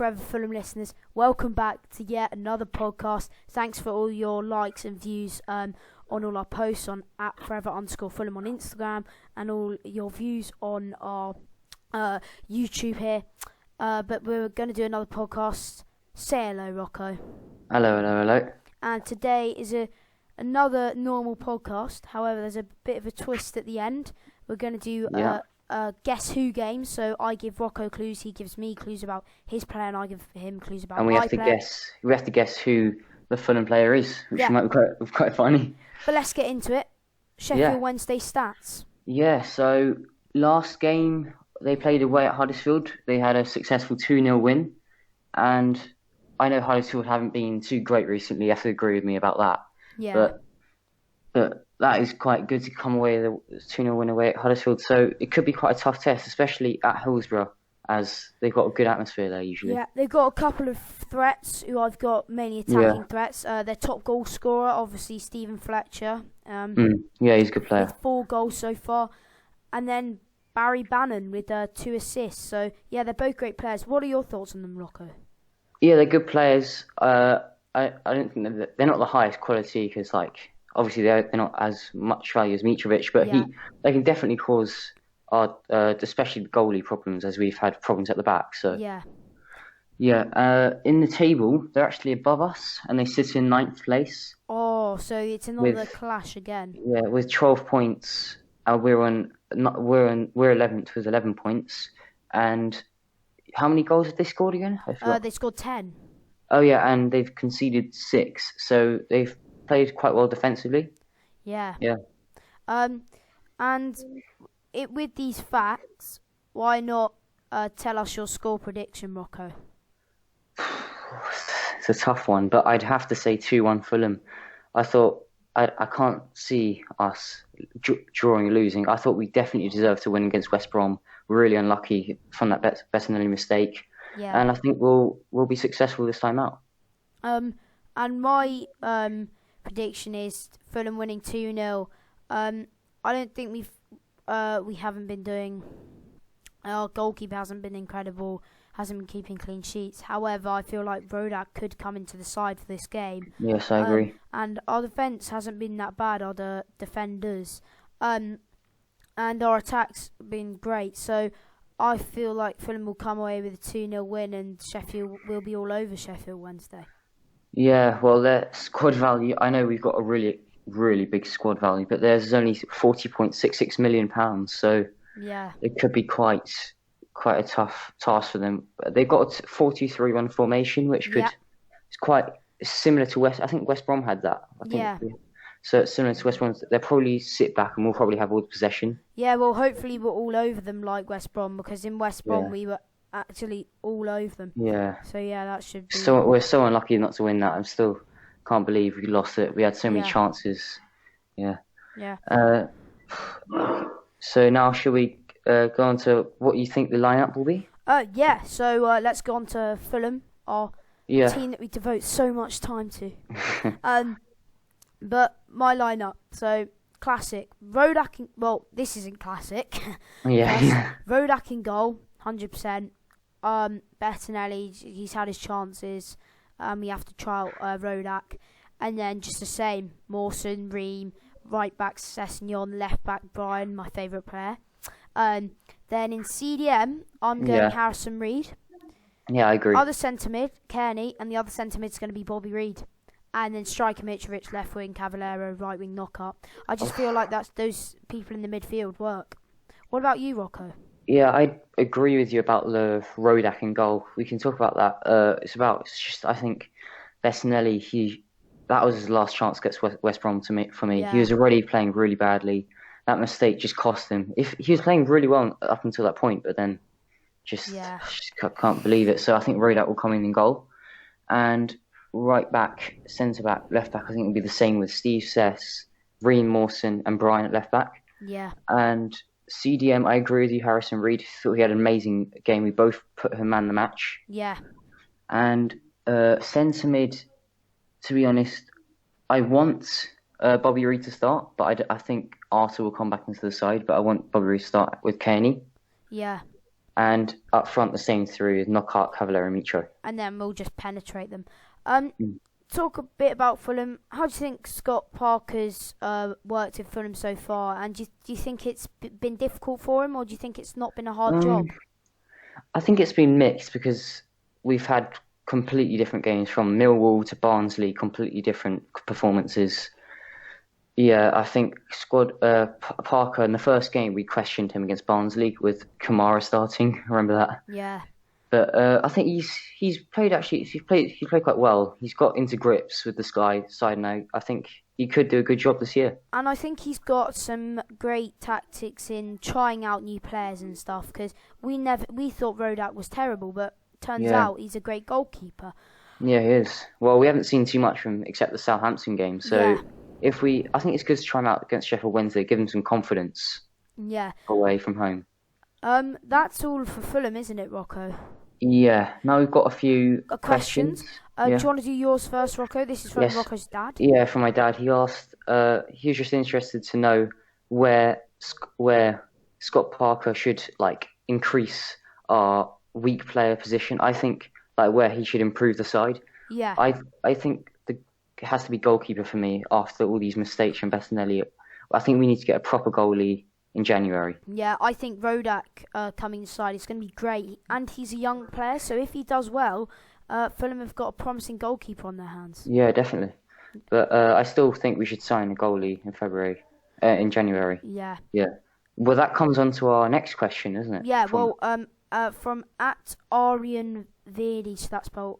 Forever Fulham listeners, welcome back to yet another podcast. Thanks for all your likes and views on all our posts on @forever_Fulham on Instagram and all your views on our YouTube here. But we're going to do another podcast. Say hello, Rocco. Hello. And today is another normal podcast. However, there's a bit of a twist at the end. We're going to do Guess Who game. So I give Rocco clues, he gives me clues about his player, and I give him clues about my player. We have to guess who the Fulham player is, which might be quite funny. But let's get into it. Sheffield Wednesday stats. Yeah, so last game they played away at Huddersfield. They had a successful 2-0 win. And I know Huddersfield haven't been too great recently. You have to agree with me about that. Yeah. But that is quite good to come away with a 2-0 win away at Huddersfield. So it could be quite a tough test, especially at Hillsborough, as they've got a good atmosphere there usually. Yeah, they've got a couple of threats who I've got mainly attacking threats. Their top goal scorer, obviously Stephen Fletcher. Yeah, he's a good player. With 4 goals so far. And then Barry Bannon with 2 assists. So, yeah, they're both great players. What are your thoughts on them, Rocco? Yeah, they're good players. I don't think they're not the highest quality because, obviously they're not as much value as Mitrovic, but they can definitely cause especially goalie problems, as we've had problems at the back. So in the table they're actually above us and they sit in 9th place. Oh, so it's another clash again. Yeah, with 12 points. We're 11th with 11 points. And how many goals have they scored again? They scored 10. Oh yeah, and they've conceded 6. So they've played quite well defensively. Yeah. Yeah. And with these facts, why not tell us your score prediction, Rocco? It's a tough one, but I'd have to say 2-1 Fulham. I thought I can't see us drawing or losing. I thought we definitely deserved to win against West Brom. We're really unlucky from that Bettinelli mistake. Yeah. And I think we'll be successful this time out. And my prediction is Fulham winning 2-0. I don't think we haven't been doing. Our goalkeeper hasn't been incredible. Hasn't been keeping clean sheets. However, I feel like Rodak could come into the side for this game. Yes, I agree. And our defence hasn't been that bad, our defenders. And our attack's been great. So I feel like Fulham will come away with a 2-0 win and Sheffield will be all over Sheffield Wednesday. Yeah, well, their squad value, I know we've got a really, really big squad value, but there's only £40.66 million. So it could be quite a tough task for them. They've got a 4-2-3-1 formation, which is quite similar to I think West Brom had that. So it's similar to West Brom. They'll probably sit back and we'll probably have all the possession. Yeah, well, hopefully we're all over them like West Brom, because in West Brom we were actually all over them. Yeah. So that should be. So we're so unlucky not to win that. I still can't believe we lost it. We had so many chances. Yeah. Yeah. So now should we go on to what you think the lineup will be? So let's go on to Fulham, our team that we devote so much time to. But my lineup, so classic. Rodak, this isn't classic. Rodak in goal, 100%. Bettinelli, he's had his chances. We have to try out Rodak. And then just the same, Mawson, Ream, right back Sessegnon, left back Brian, my favourite player. Then in CDM, I'm going Harrison Reed. Yeah, I agree. Other centre mid, Kearney, and the other centre mid's going to be Bobby Reed. And then striker Mitrovic, left wing Cavallero, right wing Knockout. I just feel like those people in the midfield work. What about you, Rocco? Yeah, I agree with you about the Rodak in goal. We can talk about that. I think Bettinelli, that was his last chance against West Brom for me. Yeah. He was already playing really badly. That mistake just cost him. If he was playing really well up until that point, but then just can't believe it. So I think Rodak will come in goal. And right back, centre back, left back, I think it'll be the same with Steve Sess, Ream, Mawson, and Brian at left back. Yeah. And CDM, I agree with you, Harrison Reed. Thought he had an amazing game. We both put him man the match. Yeah. And centre mid, to be honest, I want Bobby Reed to start, but I think Arthur will come back into the side. But I want Bobby Reed to start with Kearney. Yeah. And up front, the same three: Knockaert, Cavalier, and Mitro. And then we'll just penetrate them. Mm. Talk a bit about Fulham. How do you think Scott Parker's worked in Fulham so far? And do you think it's been difficult for him, or do you think it's not been a hard job? I think it's been mixed because we've had completely different games from Millwall to Barnsley, completely different performances. Yeah, I think Parker in the first game we questioned him against Barnsley with Kamara starting. Remember that? Yeah. But I think he's played quite well. He's got into grips with the side now. I think he could do a good job this year. And I think he's got some great tactics in trying out new players and stuff. Because we thought Rodak was terrible, but turns out he's a great goalkeeper. Yeah, he is. Well, we haven't seen too much from him except the Southampton game. So I think it's good to try him out against Sheffield Wednesday, give him some confidence. Yeah. Away from home. That's all for Fulham, isn't it, Rocco? Yeah. Now we've got a few questions. Do you want to do yours first, Rocco? This is from Rocco's dad. Yeah, from my dad. He asked. He was just interested to know where Scott Parker should increase our weak player position. I think where he should improve the side. Yeah. I think it has to be goalkeeper for me after all these mistakes from Bettinelli. I think we need to get a proper goalie in January. Yeah, I think Rodak coming inside is going to be great, and he's a young player, so if he does well, Fulham have got a promising goalkeeper on their hands. Yeah, definitely. But I still think we should sign a goalie in January. Yeah. Yeah. Well, that comes on to our next question, isn't it? Yeah. From @Aryan Verdi, so that's spelled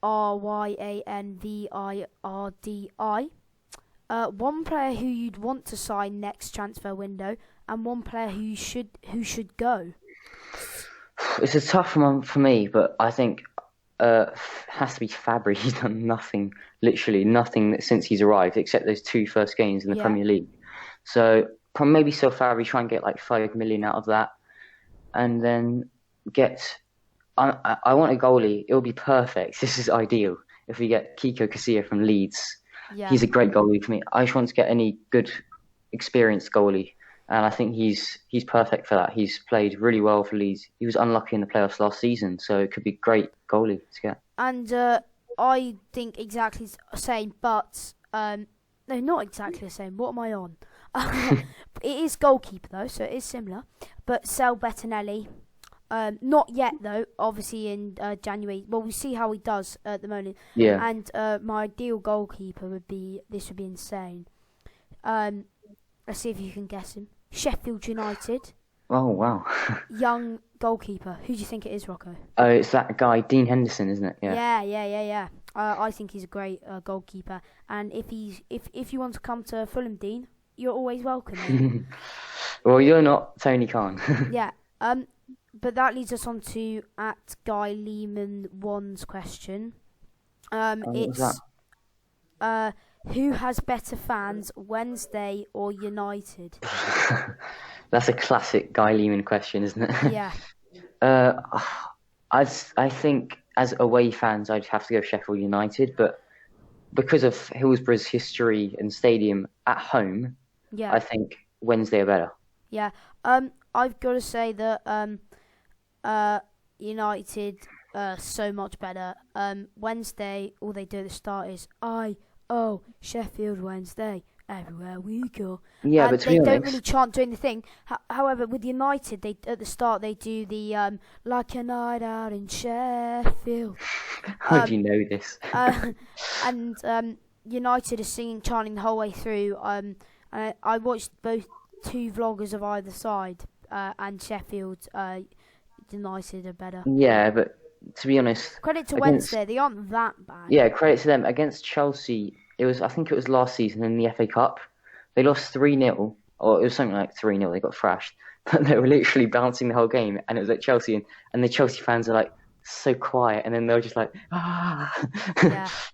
ARYANVIRDI. One player who you'd want to sign next transfer window, and one player who should go. It's a tough one for me, but I think has to be Fabry. He's done nothing, literally nothing since he's arrived, except those two first games in the Premier League. So maybe sell Fabry, try and get 5 million out of that, and then get. I want a goalie. It will be perfect. This is ideal if we get Kiko Casilla from Leeds. Yeah. He's a great goalie for me. I just want to get any good, experienced goalie, and I think he's perfect for that. He's played really well for Leeds. He was unlucky in the playoffs last season, so it could be great goalie to get. And I think exactly the same, but no, not exactly the same. What am I on? It is goalkeeper though, so it is similar. But sell Bettinelli. Not yet though. Obviously in January. Well, we see how he does at the moment. Yeah. And my ideal goalkeeper would be insane. Let's see if you can guess him. Sheffield United. Oh wow. Young goalkeeper. Who do you think it is, Rocco? Oh, it's that guy Dean Henderson, isn't it? Yeah. I think he's a great goalkeeper. And if you want to come to Fulham, Dean, you're always welcome. Well, you're not Tony Khan. Yeah. But that leads us on to @Guy Lehman 1's question. It's who has better fans, Wednesday or United? That's a classic Guy Lehman question, isn't it? Yeah. I think as away fans, I'd have to go Sheffield United, but because of Hillsborough's history and stadium at home, I think Wednesday are better. Yeah. I've got to say that United so much better. Wednesday, all they do at the start is Sheffield Wednesday, everywhere we go. Yeah, and but to be honest, they don't really chant doing the thing. However, with United, at the start they do the like a night out in Sheffield. How do you know this? And United is chanting the whole way through. I watched both two vloggers of either side, and Sheffield United are better. Yeah, but to be honest, credit to Wednesday, they aren't that bad. Yeah, credit to them. Against Chelsea, I think it was last season in the FA Cup. They lost 3-0, or it was something like 3-0. They got thrashed, but they were literally bouncing the whole game, and it was like Chelsea, and the Chelsea fans are so quiet, and then they're just Yeah.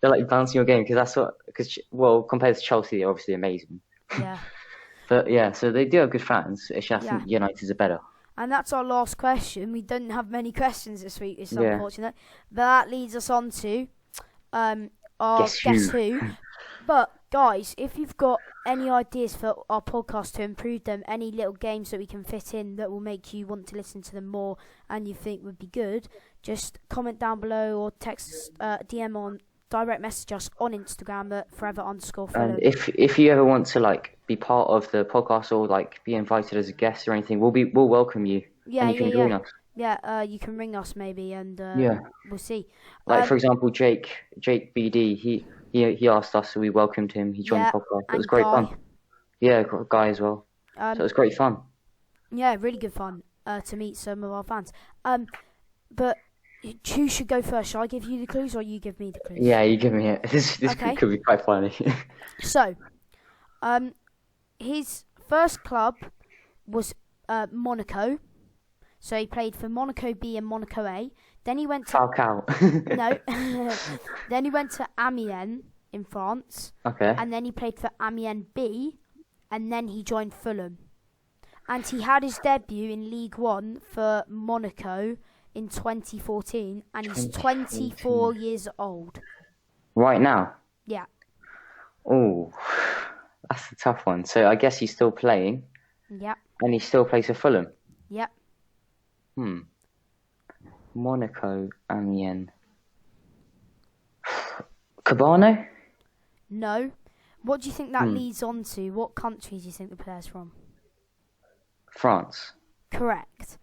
They're bouncing your game compared to Chelsea, they're obviously amazing. Yeah. But yeah, so they do have good fans. I think United's are better. And that's our last question. We don't have many questions this week, it's unfortunate. But that leads us on to our Guess Who. But guys, if you've got any ideas for our podcast to improve them, any little games that we can fit in that will make you want to listen to them more and you think would be good, just comment down below or text DM on direct message us on Instagram at forever_Fulham. If you ever want to like be part of the podcast or like be invited as a guest or anything, we'll welcome you. Yeah, and you can join us. Yeah, you can ring us maybe, and we'll see. Like for example, Jake BD, he asked us, so we welcomed him. He joined the podcast. It was great fun. Yeah, Guy as well. So it was great fun. Yeah, really good fun to meet some of our fans. But who should go first? Shall I give you the clues or you give me the clues? Yeah, you give me it. This could be quite funny. So, his first club was Monaco. So he played for Monaco B and Monaco A. Then he went to Falcao. No. Then he went to Amiens in France. Okay. And then he played for Amiens B, and then he joined Fulham. And he had his debut in League One for Monaco in 2014, and he's 24 years old. Right now? Yeah. Oh, that's a tough one. So I guess he's still playing. Yep. And he still plays for Fulham. Yep. Monaco, Amiens. Cabano? No. What do you think that leads on to? What country do you think the player's from? France. Correct.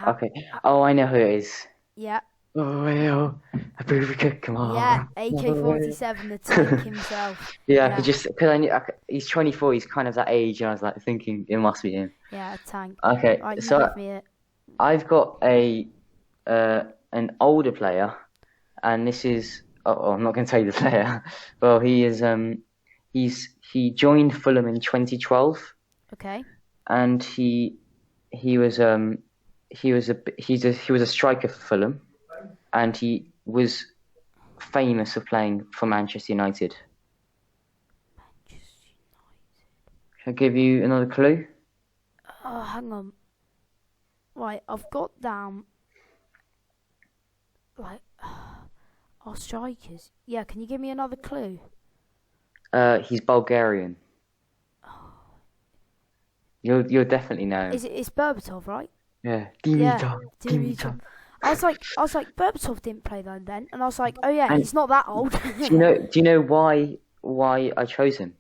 Okay. Oh, I know who it is. Yeah. Oh, come on. Yeah, AK-47, the tank himself. Yeah, because I knew he's 24. He's kind of that age, and I was like thinking it must be him. Yeah, a tank. Okay, Right, so I've got an older player, and this is I'm not going to tell you the player. Well, he is he joined Fulham in 2012. Okay. And he was a striker for Fulham, and he was famous for playing for Manchester United. Shall I give you another clue? Oh, hang on. Right, I've got down. Right, our strikers. Yeah, can you give me another clue? He's Bulgarian. You'll definitely know. It's Berbatov, right? Yeah. Dimitrov. I was like, Berbatov didn't play then, and I was like, oh yeah, he's not that old. Do you know why I chose him?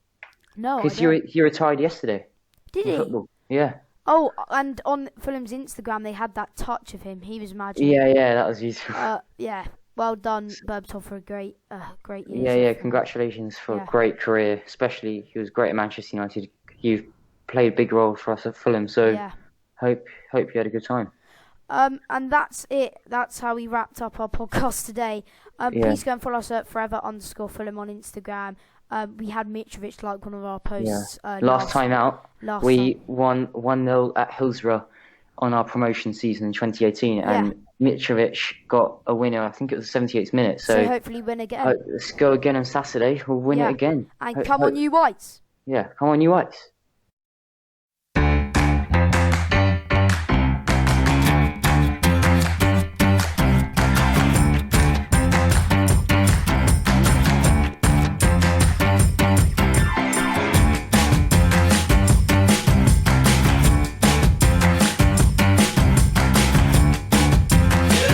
No, because he retired yesterday. Did he? Football. Yeah. Oh, and on Fulham's Instagram, they had that touch of him. He was magic. Yeah, that was useful. Yeah, well done, Berbatov, for a great year. Yeah, congratulations for a great career. Especially, he was great at Manchester United. He played a big role for us at Fulham. So, hope you had a good time. And that's it. That's how we wrapped up our podcast today. Please go and follow us at forever_Fulham on Instagram. We had Mitrovic like one of our posts. Last time out, we won 1-0 at Hillsborough on our promotion season in 2018, and Mitrovic got a winner. I think it was the 78th minute. So hopefully win again. Let's go again on Saturday. We'll win it again. And come on, you Whites. Yeah, come on, you Whites.